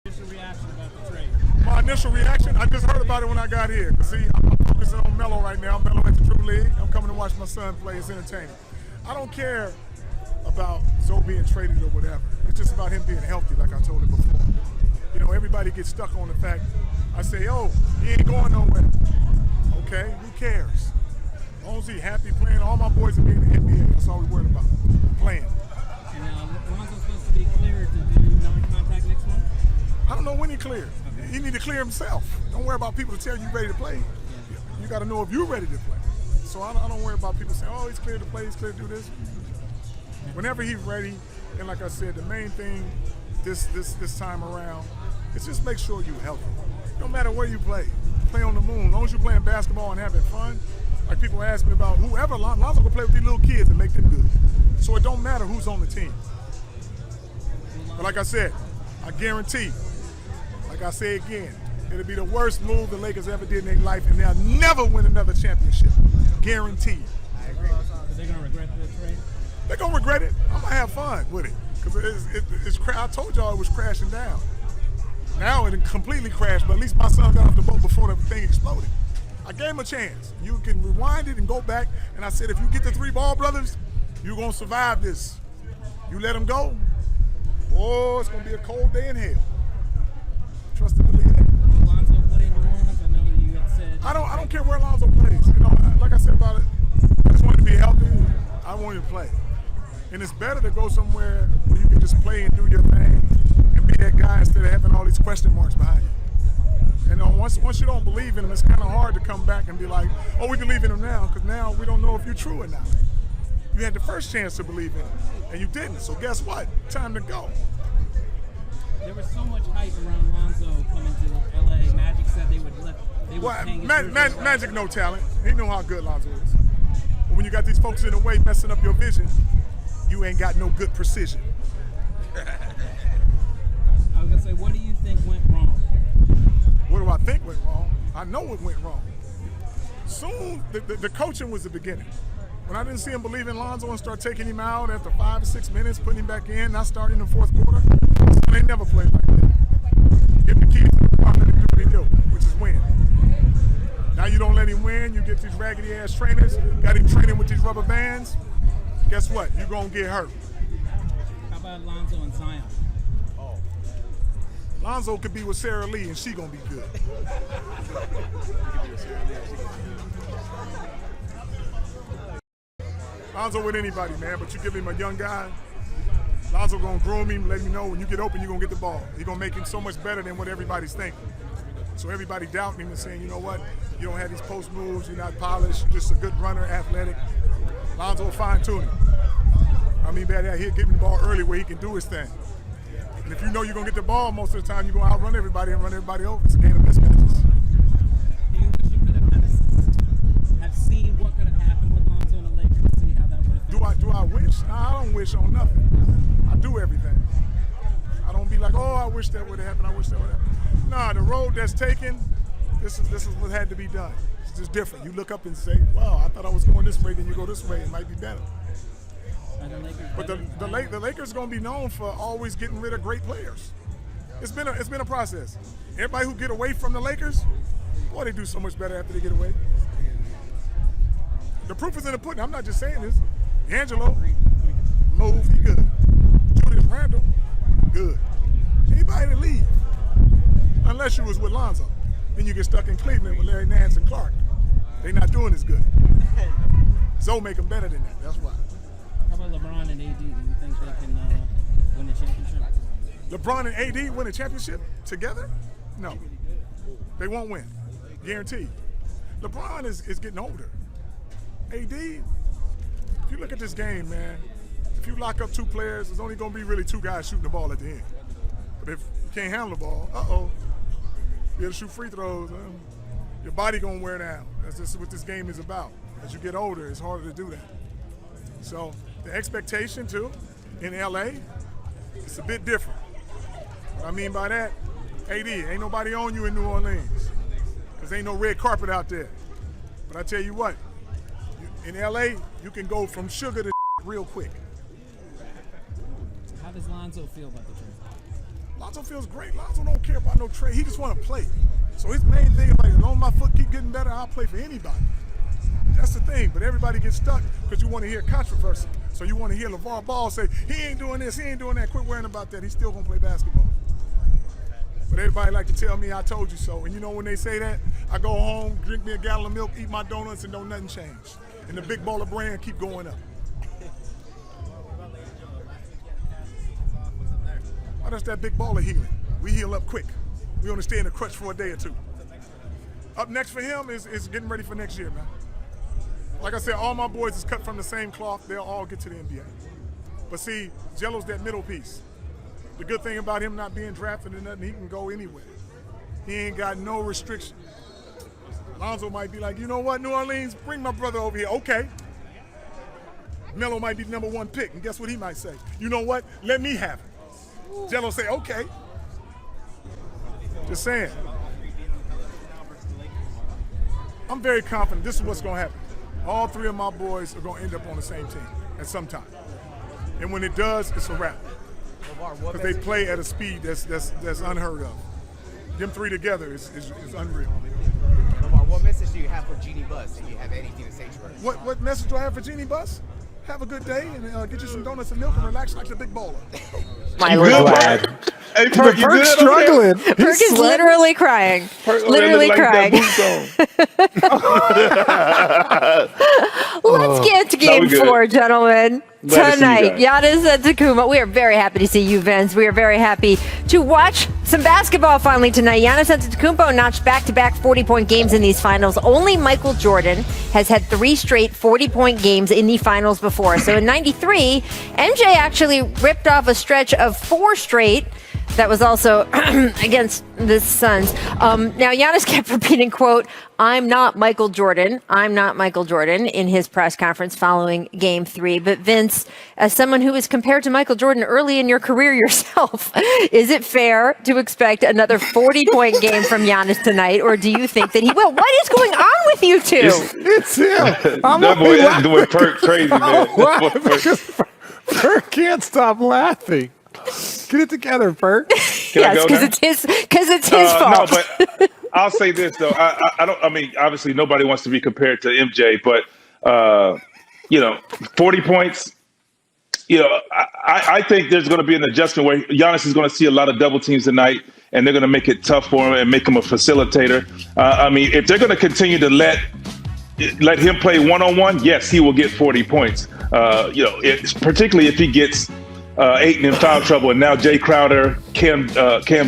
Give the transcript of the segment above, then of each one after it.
Initial reaction about the trade? My initial reaction, I just heard about it when I got here. See, I'm focusing on Melo right now. Melo at the Drew League. I'm coming to watch my son play. It's entertaining. I don't care about Zoe being traded or whatever. It's just about him being healthy, like I told him before. You know, everybody gets stuck on the fact, I say, oh, he ain't going nowhere. Okay, who cares? As long as he's happy playing, all my boys are being in the NBA. That's all we're worried about, playing. And Lonzo's supposed to be cleared to do non-contact next month? I don't know when he cleared. Okay. He need to clear himself. Don't worry about people to tell you ready to play. Yeah. You got to know if you're ready to play. So I don't worry about people saying, oh, he's cleared to play, he's cleared to do this. Whenever he's ready, and like I said, the main thing this time around is just make sure you're healthy. No matter where you play on the moon. As long as you're playing basketball and having fun, like people ask me about whoever, Lonzo will play with these little kids and make them good. So it don't matter who's on the team. But like I said, I guarantee, like I say again, it'll be the worst move the Lakers ever did in their life, and they'll never win another championship. Guaranteed. I agree. So they're going to regret the trade? They're going to regret it. I'm going to have fun with it. Because I told y'all it was crashing down. Now it completely crashed, but at least my son got off the boat before the thing exploded. I gave him a chance. You can rewind it and go back, and I said, if you get the 3 Ball brothers, you're going to survive this. You let them go, oh, it's going to be a cold day in hell. Trust and believe that. Will Lonzo play in New Orleans? I know you had said. I don't care where Lonzo plays. You know, like I said about it, I just want him to be healthy. I want him to play. And it's better to go somewhere where you can just play and do your thing and be that guy instead of having all these question marks behind you. And once you don't believe in him, it's kind of hard to come back and be like, oh, we believe in him now, because now we don't know if you're true or not. You had the first chance to believe in him, and you didn't. So guess what? Time to go. There was so much hype around Lonzo coming to LA. Magic said they would Magic no talent. He know how good Lonzo is. But when you got these folks in the way messing up your vision, you ain't got no good precision. I was gonna say, what do you think went wrong? What do I think went wrong? I know what went wrong. Soon, the coaching was the beginning. When I didn't see him believe in Lonzo and start taking him out after 5 or 6 minutes, putting him back in, not starting in the fourth quarter, so they never played like that. Give the keys to the partner to do what he do, which is win. Now you don't let him win, you get these raggedy ass trainers, got him training with these rubber bands, guess what? You're gonna get hurt. How about Lonzo and Zion? Lonzo could be with Sarah Lee and she gonna be good. Lonzo with anybody, man, but you give him a young guy, Lonzo gonna groom him, let him know when you get open, you're gonna get the ball. He's gonna make him so much better than what everybody's thinking. So everybody doubting him and saying, you know what, you don't have these post moves, you're not polished, you're just a good runner, athletic. Lonzo will fine tune him. I mean, he'll give him the ball early where he can do his thing. And if you know you're gonna get the ball most of the time, you're gonna outrun everybody and run everybody over. It's a game of mismatches. Do you wish you could have seen what could have happened with Lonzo and the Lakers and see how that would have Do I wish? Nah, I don't wish on nothing. I do everything. I don't be like, oh, I wish that would have happened. I wish that would have happened. Nah, the road that's taken, this is what had to be done. It's just different. You look up and say, wow, I thought I was going this way, then you go this way. It might be better. But the Lakers are going to be known for always getting rid of great players. It's been a process. Everybody who get away from the Lakers, boy, they do so much better after they get away. The proof is in the pudding. I'm not just saying this. Angelo, move, he good. Julius Randle, good. Anybody that leave, unless you was with Lonzo, then you get stuck in Cleveland with Larry Nance and Clark. They not doing as good. Zoe make them better than that. That's why. How about LeBron and AD? Do you think they can win the championship? LeBron and AD win a championship together? No. They won't win. Guaranteed. LeBron is getting older. AD, if you look at this game, man, if you lock up 2 players, there's only going to be really 2 guys shooting the ball at the end. But if you can't handle the ball, you got to shoot free throws. Your body going to wear down. That's just what this game is about. As you get older, it's harder to do that. So the expectation, too, in L.A., it's a bit different. What I mean by that, AD, ain't nobody on you in New Orleans because ain't no red carpet out there. But I tell you what, in L.A., you can go from sugar to real quick. How does Lonzo feel about the trade? Lonzo feels great. Lonzo don't care about no trade. He just want to play. So his main thing is like, as long as my foot keep getting better, I'll play for anybody. That's the thing. But everybody gets stuck because you want to hear controversy. So you want to hear LeVar Ball say, he ain't doing this, he ain't doing that. Quit worrying about that. He's still going to play basketball. But everybody like to tell me I told you so. And you know when they say that, I go home, drink me a gallon of milk, eat my donuts, and don't nothing change. And the big baller brand keep going up. Oh, that's that big baller healing. We heal up quick. We only stay in the crutch for a day or two. Up next for him is getting ready for next year, man. Like I said, all my boys is cut from the same cloth. They'll all get to the NBA. But see, Jello's that middle piece. The good thing about him not being drafted or nothing, he can go anywhere. He ain't got no restriction. Lonzo might be like, you know what, New Orleans, bring my brother over here. Okay. Melo might be the number 1 pick, and guess what he might say? You know what, let me have it. Jello say, okay. Just saying. I'm very confident this is what's going to happen. All 3 of my boys are going to end up on the same team at some time. And when it does, it's a wrap. Because they play at a speed that's unheard of. Them 3 together is unreal. What message do you have for Jeannie Buss, if you have anything to say to her? What message do I have for Jeannie Buss? Have a good day and get you some donuts and milk and relax like the big baller. Glad. Hey, Perk, you Perk's good? struggling. Perk is literally crying. Literally crying. Let's get to game 4, gentlemen. Tonight, Giannis Antetokounmpo. We are very happy to see you, Vince. We are very happy to watch some basketball finally tonight. Giannis Antetokounmpo notched back-to-back 40-point games in these finals. Only Michael Jordan has had 3 straight 40-point games in the finals before. So in '93, MJ actually ripped off a stretch of 4 straight. That was also against the Suns. Now, Giannis kept repeating, quote, I'm not Michael Jordan. I'm not Michael Jordan in his press conference following game 3. But Vince, as someone who was compared to Michael Jordan early in your career yourself, is it fair to expect another 40-point game from Giannis tonight? Or do you think that he will? What is going on with you two? It's him. That boy is doing Perk crazy, man. Perk can't stop laughing. Get it together, Perk. Yes, because it's his fault. No, but I'll say this though. I mean, obviously nobody wants to be compared to MJ, but 40 points. I think there's going to be an adjustment where Giannis is going to see a lot of double teams tonight, and they're going to make it tough for him and make him a facilitator. I mean, if they're going to continue to let him play one-on-one, yes, he will get 40 points. Particularly if he gets Ayton in foul trouble, and now Jay Crowder, Cam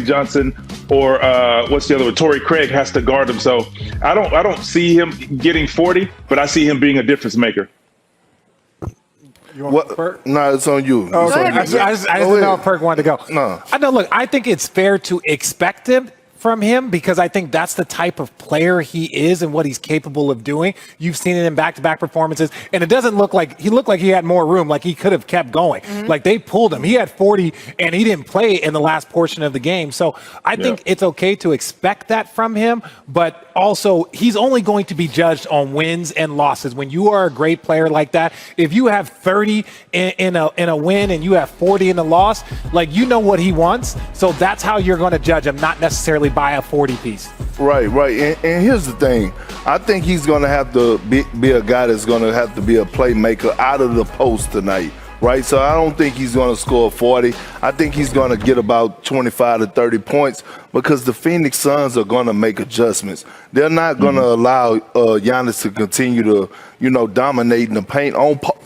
Johnson, or what's the other one? Torrey Craig has to guard him. So I don't see him getting 40, but I see him being a difference maker. You want Perk? No, it's on you. Oh, okay. I just didn't know if Perk wanted to go. No. Look, I think it's fair to expect him from him because I think that's the type of player he is and what he's capable of doing. You've seen it in back-to-back performances, and it doesn't look like he had more room, like he could have kept going. Mm-hmm. Like they pulled him. He had 40, and he didn't play in the last portion of the game. So I think it's okay to expect that from him, but also he's only going to be judged on wins and losses. When you are a great player like that, if you have 30 in a win and you have 40 in a loss, like you know what he wants. So that's how you're going to judge him, not necessarily by a 40 piece. Right. And here's the thing. I think he's going to have to be a guy that's going to have to be a playmaker out of the post tonight. Right. So I don't think he's going to score 40. I think he's going to get about 25 to 30 points because the Phoenix Suns are going to make adjustments. They're not going to allow Giannis to continue to, dominate in the paint,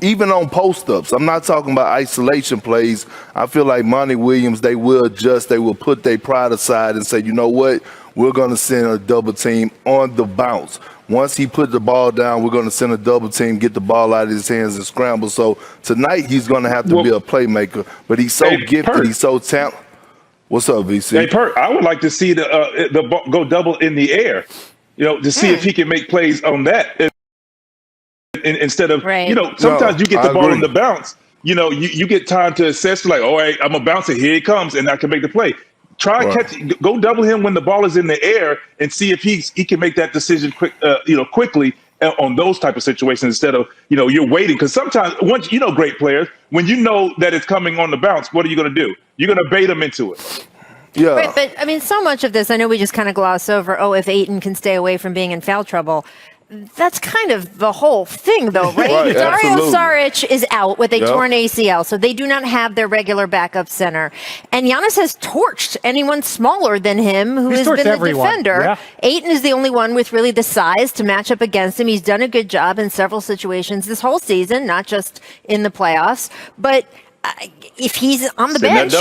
even on post-ups. I'm not talking about isolation plays. I feel like Monty Williams, they will adjust. They will put their pride aside and say, you know what, we're going to send a double team on the bounce. Once he put the ball down, we're going to send a double team, get the ball out of his hands and scramble. So tonight he's going to have to be a playmaker, but he's so gifted, Perk. he's so talented. What's up, VC? Hey, Perk, I would like to see the ball go double in the air, to see if he can make plays on that instead of, sometimes you get the ball in the bounce. You get time to assess, like, all right, I'm a bouncer, here he comes, and I can make the play. Try and catch, go double him when the ball is in the air and see if he can make that decision quickly on those type of situations instead of, you're waiting. Because sometimes, once great players, when you know that it's coming on the bounce, what are you going to do? You're going to bait them into it. Yeah. Right, but I mean, so much of this, I know we just kind of gloss over, if Ayton can stay away from being in foul trouble. That's kind of the whole thing, though, right? Right, Dario absolutely. Saric is out with a torn ACL, so they do not have their regular backup center. And Giannis has torched anyone smaller than him who has been the defender. Yeah. Ayton is the only one with really the size to match up against him. He's done a good job in several situations this whole season, not just in the playoffs. But if he's on the bench,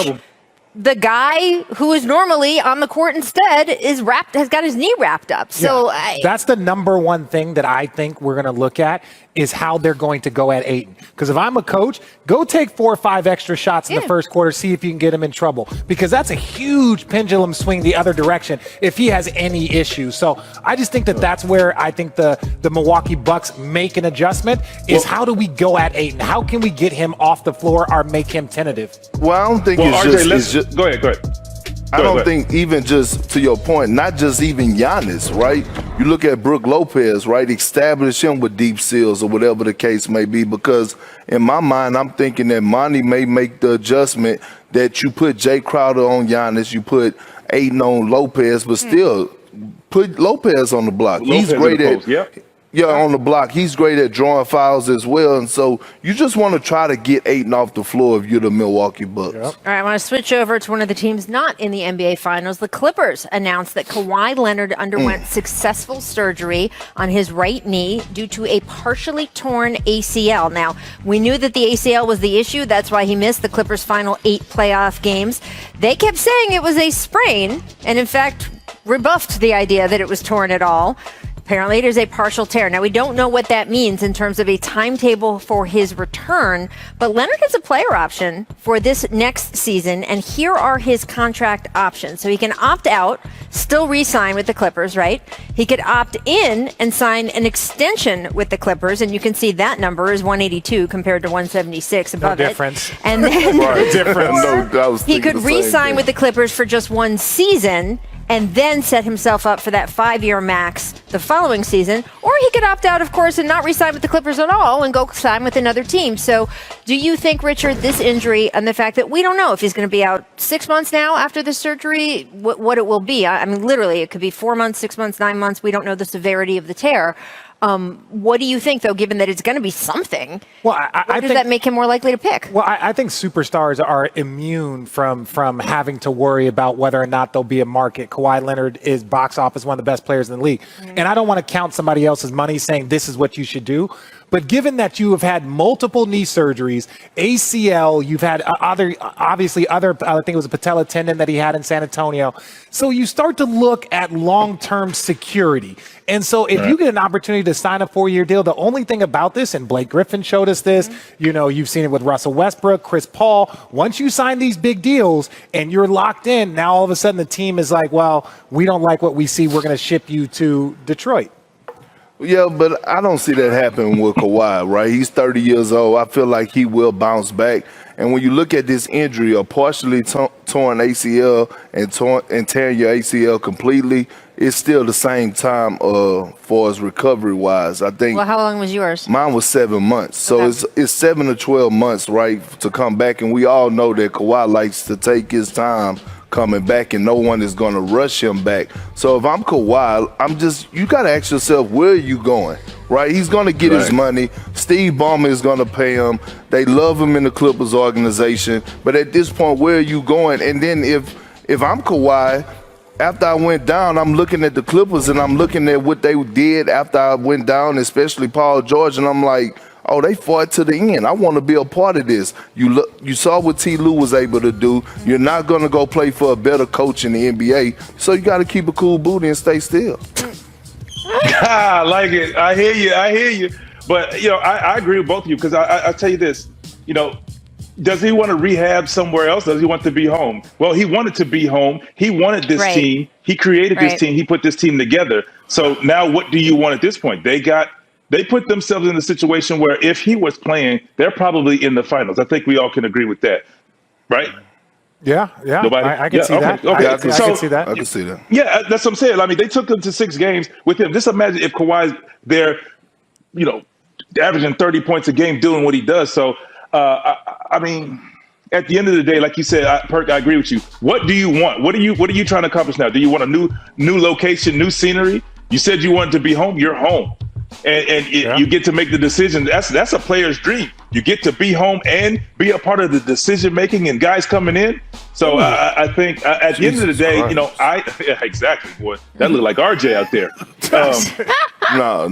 the guy who is normally on the court instead has got his knee wrapped up. So that's the number one thing that I think we're going to look at is how they're going to go at Ayton. Because if I'm a coach, go take 4 or 5 extra shots in the first quarter, see if you can get him in trouble. Because that's a huge pendulum swing the other direction if he has any issues. So I just think that that's where I think the Milwaukee Bucks make an adjustment is how do we go at Ayton? How can we get him off the floor or make him tentative? Well, I don't think it's just go ahead. I don't think even just to your point, not just even Giannis, right? You look at Brook Lopez, right? Establish him with deep seals or whatever the case may be, because in my mind, I'm thinking that Monty may make the adjustment that you put Jay Crowder on Giannis, you put Ayton on Lopez, but still put Lopez on the block. He's great on the block. He's great at drawing fouls as well. And so you just want to try to get Ayton off the floor if you're the Milwaukee Bucks. All right, I want to switch over to one of the teams not in the NBA Finals. The Clippers announced that Kawhi Leonard underwent successful surgery on his right knee due to a partially torn ACL. Now, we knew that the ACL was the issue. That's why he missed the Clippers' final 8 playoff games. They kept saying it was a sprain and, in fact, rebuffed the idea that it was torn at all. Apparently, it is a partial tear. Now, we don't know what that means in terms of a timetable for his return, but Leonard has a player option for this next season, and here are his contract options. So he can opt out, still re-sign with the Clippers, right? He could opt in and sign an extension with the Clippers, and you can see that number is 182 compared to 176 above No difference. it. And then He could re-sign with the Clippers for just 1 season, and then set himself up for that 5-year max the following season. Or he could opt out, of course, and not re-sign with the Clippers at all and go sign with another team. So do you think, Richard, this injury and the fact that we don't know if he's going to be out 6 months now after the surgery, what it will be? I mean, literally, it could be 4 months, 6 months, 9 months. We don't know the severity of the tear. What do you think, though, given that it's going to be something? Well, I think that make him more likely to pick? Well, I think superstars are immune from having to worry about whether or not there'll be a market. Kawhi Leonard is box office one of the best players in the league. And I don't want to count somebody else's money saying this is what you should do. But given that you have had multiple knee surgeries, ACL, you've had I think it was a patella tendon that he had in San Antonio. So you start to look at long-term security. And so if you get an opportunity to sign a 4-year deal, the only thing about this, and Blake Griffin showed us this, you've seen it with Russell Westbrook, Chris Paul, once you sign these big deals and you're locked in, now all of a sudden the team is like, well, we don't like what we see. We're going to ship you to Detroit. Yeah, but I don't see that happening with Kawhi, right? He's 30 years old. I feel like he will bounce back. And when you look at this injury, a partially torn ACL and tearing your ACL completely, it's still the same time for as recovery-wise. I think. Well, how long was yours? Mine was 7 months. So it's 7 to 12 months, right, to come back. And we all know that Kawhi likes to take his time coming back, and no one is going to rush him back. So if I'm Kawhi, you got to ask yourself, where are you going, right? He's going to get his money. Steve Ballmer is going to pay him. They love him in the Clippers organization. But at this point, where are you going? And then if I'm Kawhi, after I went down, I'm looking at the Clippers and I'm looking at what they did after I went down, especially Paul George, and I'm like, oh, they fought to the end. I want to be a part of this. You saw what T. Lue was able to do. You're not going to go play for a better coach in the NBA, so you got to keep a cool booty and stay still. I like it. I hear you. But, I agree with both of you because I tell you this, does he want to rehab somewhere else? Does he want to be home? Well, he wanted to be home. He wanted this team. He created this team. He put this team together. So now what do you want at this point? They put themselves in a situation where if he was playing, they're probably in the finals. I think we all can agree with that, right? Yeah. Nobody? I can see that. Okay. I can see that. I can see that. Yeah, that's what I'm saying. I mean, they took them to 6 games with him. Just imagine if Kawhi's there, averaging 30 points a game doing what he does. So, I mean, at the end of the day, like you said, Perk, I agree with you. What do you want? What are you trying to accomplish now? Do you want a new location, new scenery? You said you wanted to be home. You're home, and you get to make the decision. That's a player's dream. You get to be home and be a part of the decision making and guys coming in. So I think at the end of the day, exactly, boy, that looked like RJ out there. No.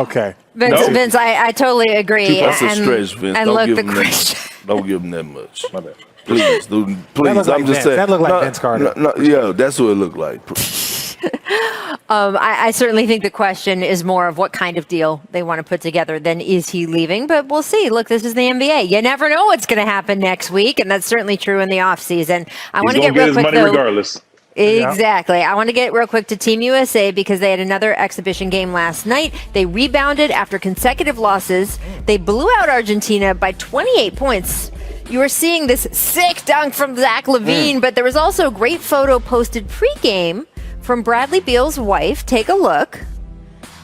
Okay. Vince, I totally agree. That's a stretch, Vince. And Don't look, give him that much. Don't give him that much. My bad. Please, dude. Please. I'm just saying. That looked like Vince Carter. Yeah, that's what it looked like. I certainly think the question is more of what kind of deal they want to put together than is he leaving, but we'll see. Look, this is the NBA. You never know what's going to happen next week, and that's certainly true in the offseason. I want to get real quick, though. Regardless. Exactly. I want to get real quick to Team USA because they had another exhibition game last night. They rebounded after consecutive losses. They blew out Argentina by 28 points. You were seeing this sick dunk from Zach LaVine, but there was also a great photo posted pregame from Bradley Beal's wife. Take a look.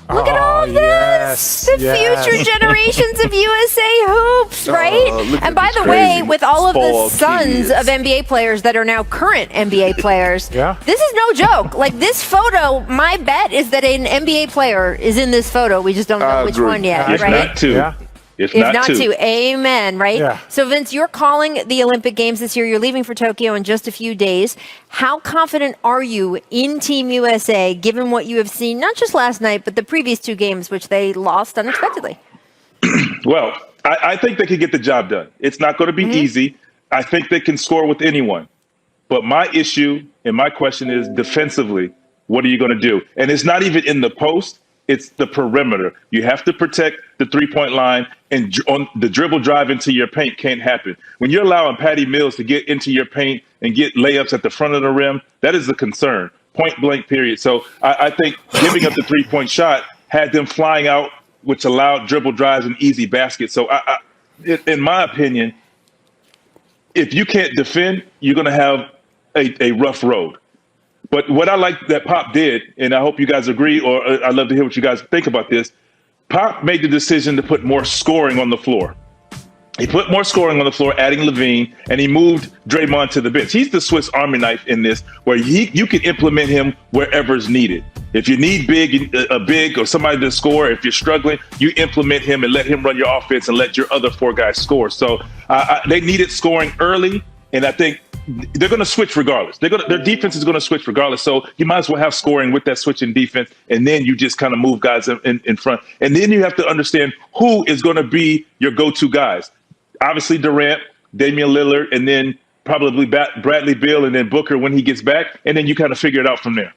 Look at all this. Yes, the future generations of USA hoops, right? And by the way, with all of the sons of NBA players that are now current NBA players, this is no joke. Like this photo, my bet is that an NBA player is in this photo. We just don't know which one yet, if right? Not two. Yeah. If not two. Amen, right? Yeah. So, Vince, you're calling the Olympic Games this year. You're leaving for Tokyo in just a few days. How confident are you in Team USA, given what you have seen, not just last night, but the previous two games, which they lost unexpectedly? Well, I think they can get the job done. It's not going to be easy. I think they can score with anyone. But my issue and my question is defensively, what are you going to do? And it's not even in the post. It's the perimeter. You have to protect the three-point line, and on the dribble drive into your paint can't happen. When you're allowing Patty Mills to get into your paint and get layups at the front of the rim, that is a concern, point blank period. So I think giving up the three-point shot had them flying out, which allowed dribble drives and easy baskets. So in my opinion, if you can't defend, you're going to have a rough road. But what I like that Pop did, and I hope you guys agree, or I'd love to hear what you guys think about this, Pop made the decision to put more scoring on the floor. He put more scoring on the floor, adding LaVine, and he moved Draymond to the bench. He's the Swiss Army knife in this, where you can implement him wherever's needed. If you need a big or somebody to score, if you're struggling, you implement him and let him run your offense and let your other four guys score. So they needed scoring early, and I think they're going to switch regardless. Their defense is going to switch regardless. So you might as well have scoring with that switch in defense, and then you just kind of move guys in front. And then you have to understand who is going to be your go-to guys. Obviously Durant, Damian Lillard, and then probably Bradley Beal, and then Booker when he gets back, and then you kind of figure it out from there.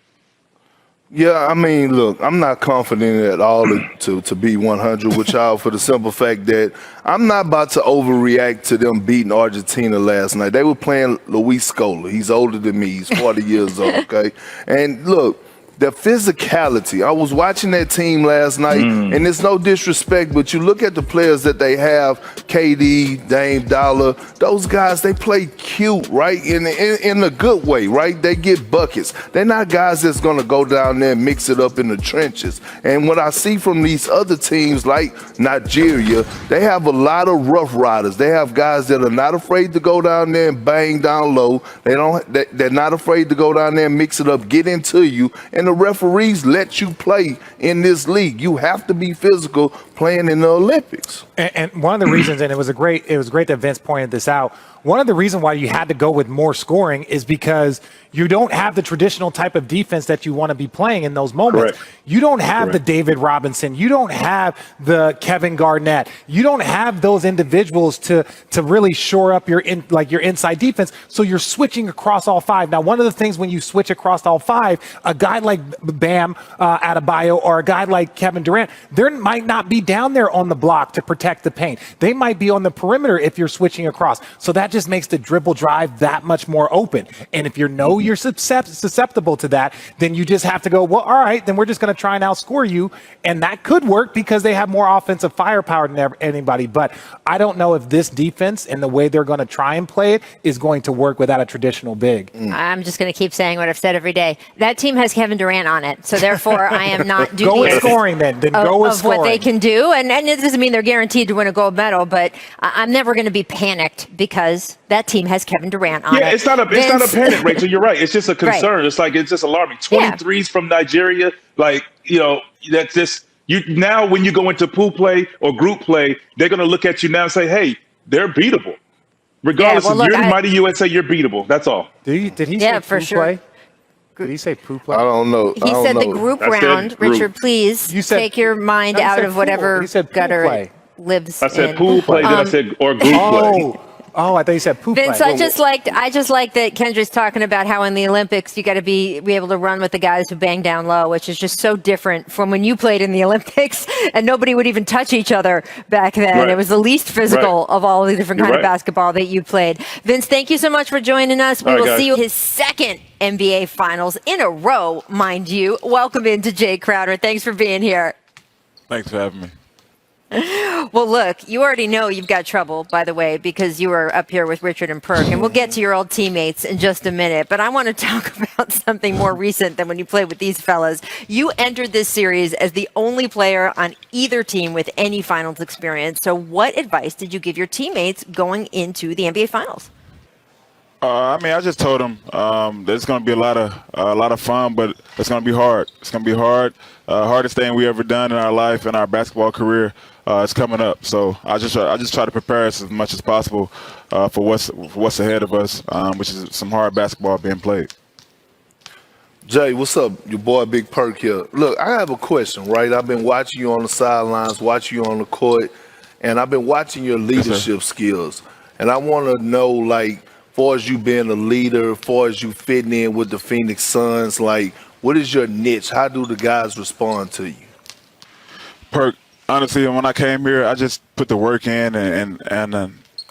Yeah, I mean, look, I'm not confident at all to be 100 with y'all for the simple fact that I'm not about to overreact to them beating Argentina last night. They were playing Luis Scola. He's older than me. He's 40 years old, okay? And look, the physicality. I was watching that team last night, and it's no disrespect, but you look at the players that they have, KD, Dame Dollar, those guys, they play cute, right? In a good way, right? They get buckets. They're not guys that's going to go down there and mix it up in the trenches. And what I see from these other teams like Nigeria, they have a lot of rough riders. They have guys that are not afraid to go down there and bang down low. They're not afraid to go down there and mix it up, get into you, and the referees let you play in this league. You have to be physical playing in the Olympics. And one of the reasons, and it was great that Vince pointed this out, one of the reasons why you had to go with more scoring is because you don't have the traditional type of defense that you want to be playing in those moments. Correct. You don't have the David Robinson. You don't have the Kevin Garnett. You don't have those individuals to really shore up your inside defense. So you're switching across all five. Now, one of the things when you switch across all five, a guy like Bam Adebayo or a guy like Kevin Durant, they might not be down there on the block to protect the paint. They might be on the perimeter if you're switching across. So that just makes the dribble drive that much more open. And if you're susceptible to that, then you just have to go, well, all right, then we're just going to try and outscore you. And that could work because they have more offensive firepower than anybody. But I don't know if this defense and the way they're going to try and play it is going to work without a traditional big. I'm just going to keep saying what I've said every day. That team has Kevin Durant on it. So therefore, I am not dubious. Go with scoring then. Go with scoring. What they can do. And it doesn't mean they're guaranteed to win a gold medal, but I'm never going to be panicked because that team has Kevin Durant on it. Yeah, it's not a panic, Rachel. You're right. It's just a concern. Right. It's just alarming. 23s from Nigeria. That's just now when you go into pool play or group play, they're going to look at you now and say, hey, they're beatable. Regardless you're the mighty USA, you're beatable. That's all. Did he say for pool sure. play? Did he say pool play? I don't know. He said the group round. Richard, please take your mind out of whatever gutter it lives I said in. pool play, then I said or group play. Oh, I thought you said poop. Vince, I just like that Kendra's talking about how in the Olympics you got to be able to run with the guys who bang down low, which is just so different from when you played in the Olympics and nobody would even touch each other back then. Right. It was the least physical of all the different kind of basketball that you played. Vince, thank you so much for joining us. We will see you his second NBA Finals in a row, mind you. Welcome into Jay Crowder. Thanks for being here. Thanks for having me. Well, look, you already know you've got trouble, by the way, because you were up here with Richard and Perk, and we'll get to your old teammates in just a minute. But I want to talk about something more recent than when you played with these fellas. You entered this series as the only player on either team with any finals experience. So what advice did you give your teammates going into the NBA Finals? I just told them that it's going to be a lot of fun, but it's going to be hard. It's going to be hard. Hardest thing we ever done in our life, in our basketball career, is coming up. So I just try to prepare us as much as possible for what's ahead of us, which is some hard basketball being played. Jay, what's up? Your boy Big Perk here. Look, I have a question, right? I've been watching you on the sidelines, watching you on the court, and I've been watching your leadership skills. And I want to know, far as you being a leader, far as you fitting in with the Phoenix Suns, what is your niche? How do the guys respond to you? Perk, honestly, when I came here, I just put the work in, and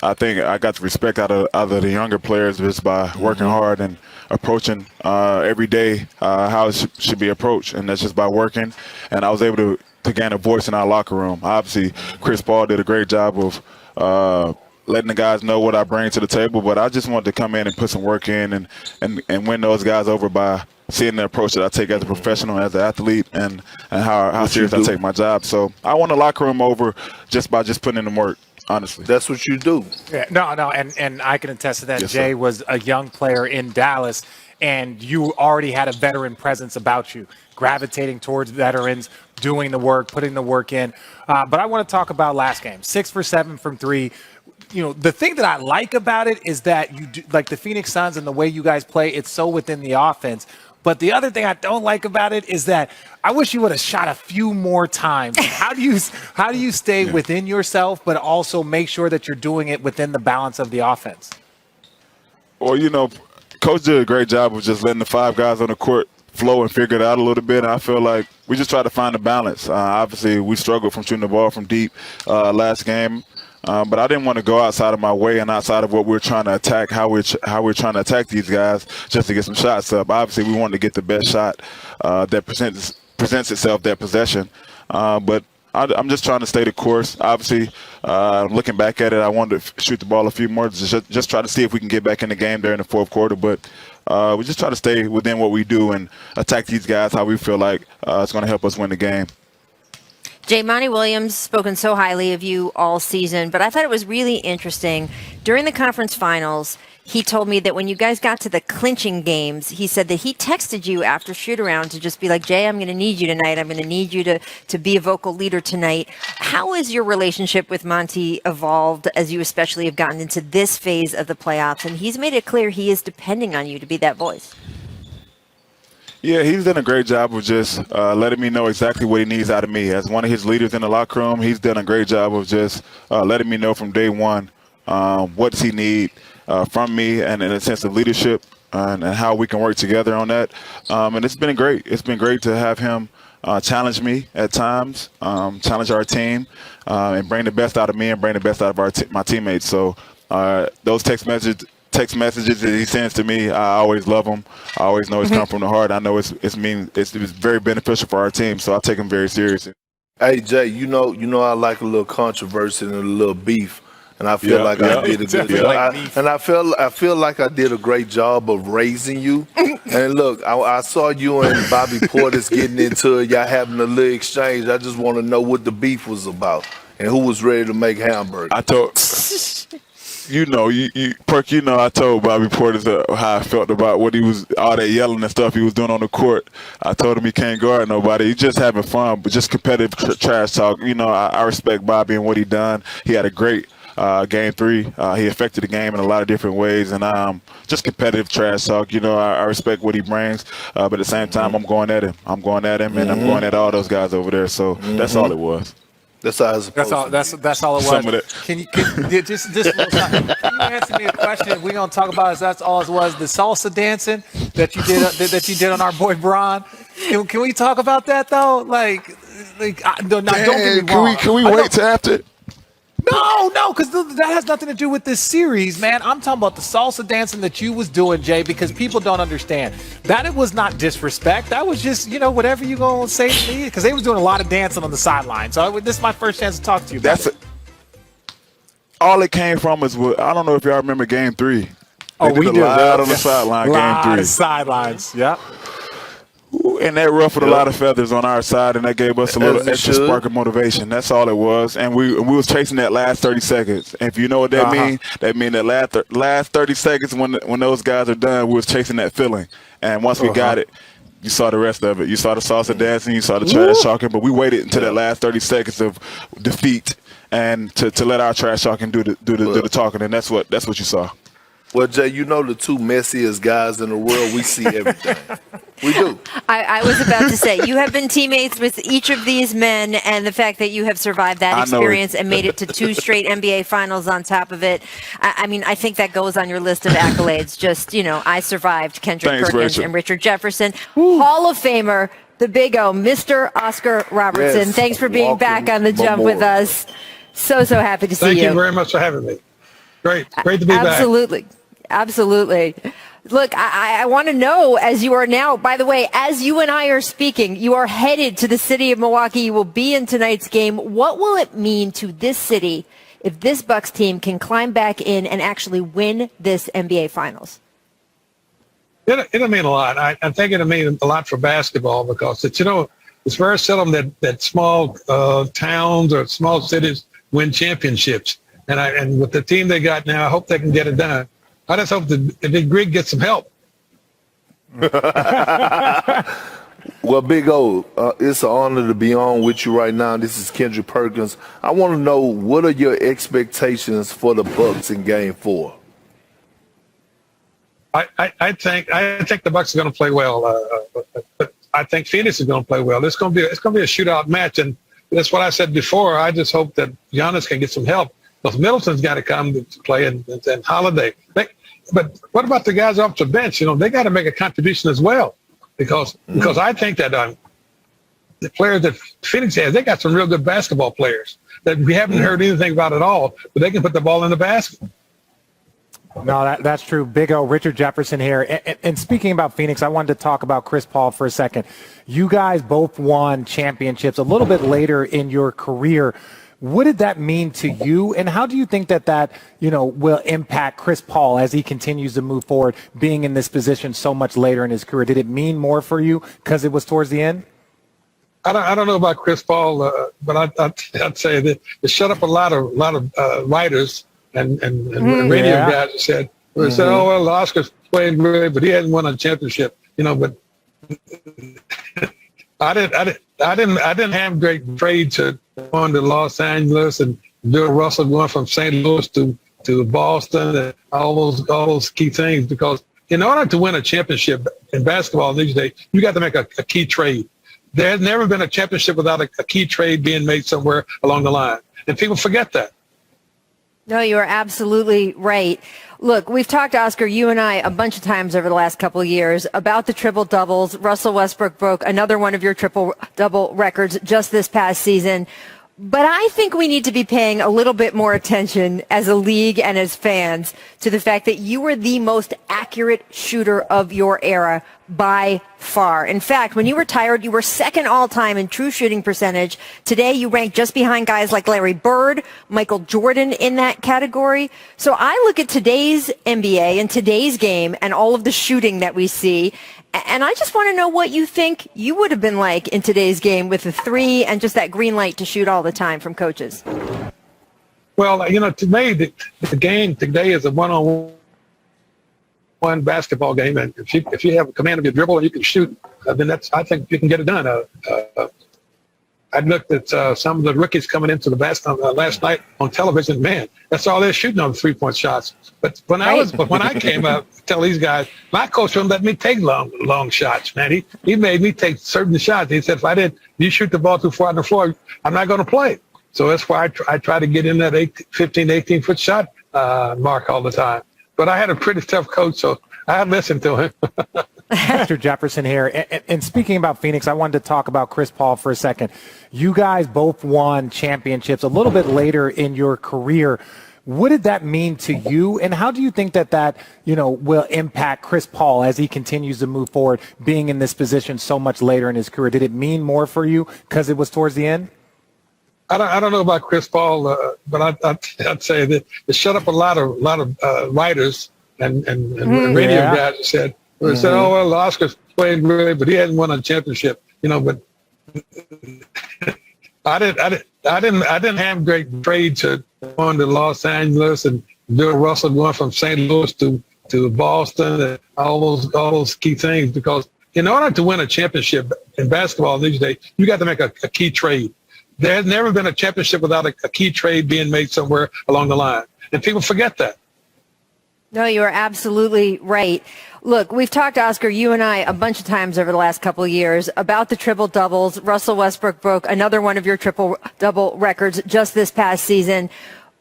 I think I got the respect out of the younger players just by working hard and approaching every day how it should be approached, and that's just by working. And I was able to gain a voice in our locker room. Obviously, Chris Paul did a great job of letting the guys know what I bring to the table, but I just wanted to come in and put some work in and win those guys over by seeing the approach that I take as a professional, as an athlete, and how serious I take my job. So I won the locker room over just by putting in the work, honestly. That's what you do. Yeah, no, and I can attest to that. Yes, Jay sir. was a young player in Dallas, and you already had a veteran presence about you, gravitating towards veterans, doing the work, putting the work in. But I want to talk about last game, 6 for 7 from 3. The thing that I like about it is that you do, like the Phoenix Suns and the way you guys play, it's so within the offense. But the other thing I don't like about it is that I wish you would have shot a few more times. How do you stay within yourself, but also make sure that you're doing it within the balance of the offense? Well, Coach did a great job of just letting the 5 guys on the court flow and figure it out a little bit. I feel like we just try to find a balance. Obviously, we struggled from shooting the ball from deep last game. But I didn't want to go outside of my way and outside of what we're trying to attack, how we're trying to attack these guys just to get some shots up. Obviously, we wanted to get the best shot that presents itself, that possession. But I'm just trying to stay the course. Obviously, looking back at it, I wanted to shoot the ball a few more, just try to see if we can get back in the game there in the fourth quarter. But we just try to stay within what we do and attack these guys how we feel like it's going to help us win the game. Jay, Monty Williams spoken so highly of you all season, but I thought it was really interesting. During the conference finals, he told me that when you guys got to the clinching games, he said that he texted you after shoot-around to just be like, Jay, I'm going to need you tonight. I'm going to need you to be a vocal leader tonight. How has your relationship with Monty evolved as you especially have gotten into this phase of the playoffs? And he's made it clear he is depending on you to be that voice. Yeah, he's done a great job of just letting me know exactly what he needs out of me. As one of his leaders in the locker room, he's done a great job of just letting me know from day one what does he need from me, and in a sense of leadership and how we can work together on that. And it's been great. It's been great to have him challenge me at times, challenge our team, and bring the best out of me and bring the best out of my teammates. So Those text messages that he sends to me, I always love them. I always know it's come from the heart. I know it's very beneficial for our team, so I take them very seriously. Hey Jay, you know I like a little controversy and a little beef, and I feel like I did a good job. And I feel like I did a great job of raising you. And look, I saw you and Bobby Portis getting into it. Y'all having a little exchange. I just want to know what the beef was about and who was ready to make hamburgers. I told. Perk, I told Bobby Portis how I felt about what he was, all that yelling and stuff he was doing on the court. I told him he can't guard nobody. He's just having fun, but just competitive trash talk. I respect Bobby and what he done. He had a great game 3. He affected the game in a lot of different ways, and just competitive trash talk. I respect what he brings, but at the same time, I'm going at him. And I'm going at all those guys over there. So that's all it was. That's all. That's all it was. Some of it. Can you just can you answer me a question? We're gonna talk about that's all it was. The salsa dancing that you did on our boy Bron. Can we talk about that though? Don't get me wrong. Can we wait till after? No, because that has nothing to do with this series, man. I'm talking about the salsa dancing that you was doing, Jay, because people don't understand. That it was not disrespect. That was just, whatever you going to say to me, because they was doing a lot of dancing on the sideline. So this is my first chance to talk to you about it. All it came from is, I don't know if y'all remember Game 3. We did. On the sideline, Game 3. Sidelines, yeah. And that ruffled a lot of feathers on our side, and that gave us a little extra spark of motivation. That's all it was. And we was chasing that last 30 seconds. And if you know what that means, that means that last 30 seconds when those guys are done, we was chasing that feeling. And once we got it, you saw the rest of it. You saw the salsa dancing, you saw the trash talking, but we waited until that last 30 seconds of defeat and to let our trash talking do the talking, and that's what you saw. Well, Jay, the two messiest guys in the world, we see everything. We do. I was about to say, you have been teammates with each of these men, and the fact that you have survived that experience and made it to 2 straight NBA finals on top of it. I think that goes on your list of accolades. Just, I survived Kendrick Perkins Rachel. and Richard Jefferson. Hall of Famer, the Big O, Mr. Oscar Robertson. Yes. Thanks for being back on the jump with us. So happy to see you. Thank you very much for having me. Great to be back. Absolutely. Look, I want to know, as you are now, by the way, as you and I are speaking, you are headed to the city of Milwaukee. You will be in tonight's game. What will it mean to this city if this Bucks team can climb back in and actually win this NBA Finals? It'll mean a lot. I think it'll mean a lot for basketball because it's very seldom that small towns or small cities win championships. And with the team they got now, I hope they can get it done. I just hope the Big Greg gets some help. Well, Big O, it's an honor to be on with you right now. This is Kendrick Perkins. I want to know, what are your expectations for the Bucks in Game 4? I think the Bucks are going to play well, but I think Phoenix is going to play well. It's going to be a shootout match, and that's what I said before. I just hope that Giannis can get some help. Because Middleton's got to come to play and Holiday. But what about the guys off the bench? They got to make a contribution as well. Because I think that the players that Phoenix has, they got some real good basketball players that we haven't heard anything about at all, but they can put the ball in the basket. No, that's true. Big O, Richard Jefferson here. And speaking about Phoenix, I wanted to talk about Chris Paul for a second. You guys both won championships a little bit later in your career. What did that mean to you, and how do you think that will impact Chris Paul as he continues to move forward, being in this position so much later in his career? Did it mean more for you because it was towards the end? I don't know about Chris Paul, but I'd say that it shut up a lot of writers and radio guys who said, "Oh well, Oscar's playing great, but he hasn't won a championship." But I didn't have great trade to going to Los Angeles and Bill Russell going from St. Louis to Boston and all those key things, because in order to win a championship in basketball these days, you got to make a key trade. There has never been a championship without a key trade being made somewhere along the line, and people forget that. No, you are absolutely right. Look, we've talked, Oscar, you and I, a bunch of times over the last couple of years about the triple-doubles. Russell Westbrook broke another one of your triple-double records just this past season. But I think we need to be paying a little bit more attention as a league and as fans to the fact that you were the most accurate shooter of your era by far. In fact, when you retired, you were second all-time in true shooting percentage. Today, you rank just behind guys like Larry Bird, Michael Jordan in that category. So I look at today's NBA and today's game and all of the shooting that we see, and I just want to know what you think you would have been like in today's game with the three and just that green light to shoot all the time from coaches. Well, to me, the game today is a one-on-one basketball game, and if you have command of your dribble and you can shoot, then I think you can get it done. I looked at some of the rookies coming into the basket last night on television. Man, that's all they're shooting on 3-point shots. But when I came up, tell these guys, my coach wouldn't let me take long shots. Man, he made me take certain shots. He said, if you shoot the ball too far on the floor, I'm not going to play. So that's why I try to get in that 15 to 18-foot shot mark all the time. But I had a pretty tough coach, so I listened to him. Mr. Jefferson here. And speaking about Phoenix, I wanted to talk about Chris Paul for a second. You guys both won championships a little bit later in your career. What did that mean to you, and how do you think that will impact Chris Paul as he continues to move forward, being in this position so much later in his career? Did it mean more for you because it was towards the end? I don't know about Chris Paul, but I'd say that it shut up a lot of writers and radio guys who said, oh, well, Oscar's playing great, but he hasn't won a championship, But I didn't have great trades going to Los Angeles and Bill Russell going from St. Louis to Boston and all those key things, because in order to win a championship in basketball these days, you got to make a key trade. There has never been a championship without a key trade being made somewhere along the line, and people forget that. No, you are absolutely right. Look, we've talked, Oscar, you and I, a bunch of times over the last couple of years about the triple-doubles. Russell Westbrook broke another one of your triple-double records just this past season.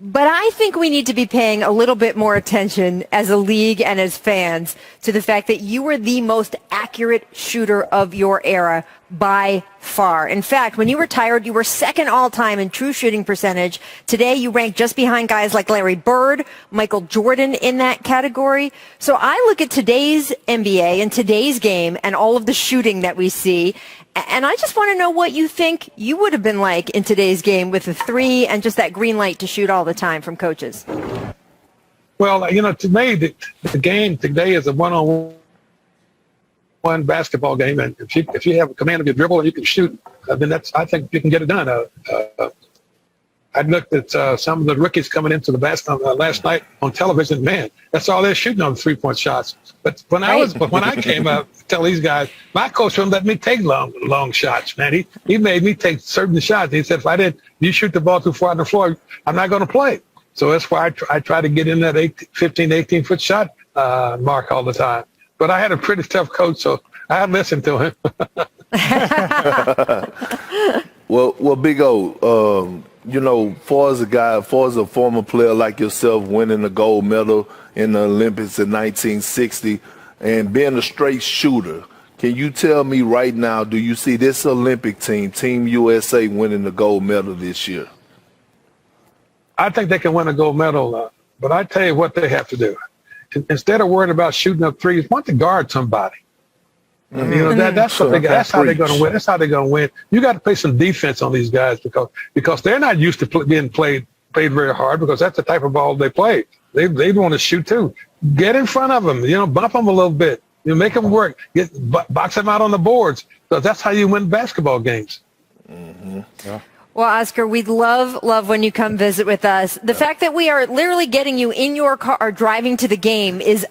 But I think we need to be paying a little bit more attention as a league and as fans to the fact that you were the most accurate shooter of your era by far. In fact, when you retired, you were second all-time in true shooting percentage. Today, you rank just behind guys like Larry Bird, Michael Jordan in that category. So I look at today's NBA and today's game and all of the shooting that we see, and I just want to know what you think you would have been like in today's game with the three and just that green light to shoot all the time from coaches. Well, to me, the game today is a one-on-one basketball game, and if you have command of your dribble and you can shoot, then I think you can get it done. I looked at some of the rookies coming into the basket last night on television. Man, that's all they're shooting on 3-point shots. But when I came up, tell these guys, my coach wouldn't let me take long shots. Man, he made me take certain shots. He said, if you shoot the ball too far on the floor, I'm not going to play. So that's why I try to get in that 15 to 18-foot shot mark all the time. But I had a pretty tough coach, so I listened to him. Well, Big O, far as a former player like yourself, winning the gold medal in the Olympics in 1960 and being a straight shooter, can you tell me right now, do you see this Olympic team, Team USA, winning the gold medal this year? I think they can win a gold medal, but I tell you what they have to do. Instead of worrying about shooting up threes, want to guard somebody. That's how they're going to win. That's how they're going to win. You got to play some defense on these guys because they're not used to being played very hard, because that's the type of ball they play. They want to shoot too. Get in front of them. Bump them a little bit. Make them work. Box them out on the boards. So that's how you win basketball games. Mm-hmm. Yeah. Well, Oscar, we'd love when you come visit with us. The fact that we are literally getting you in your car driving to the game is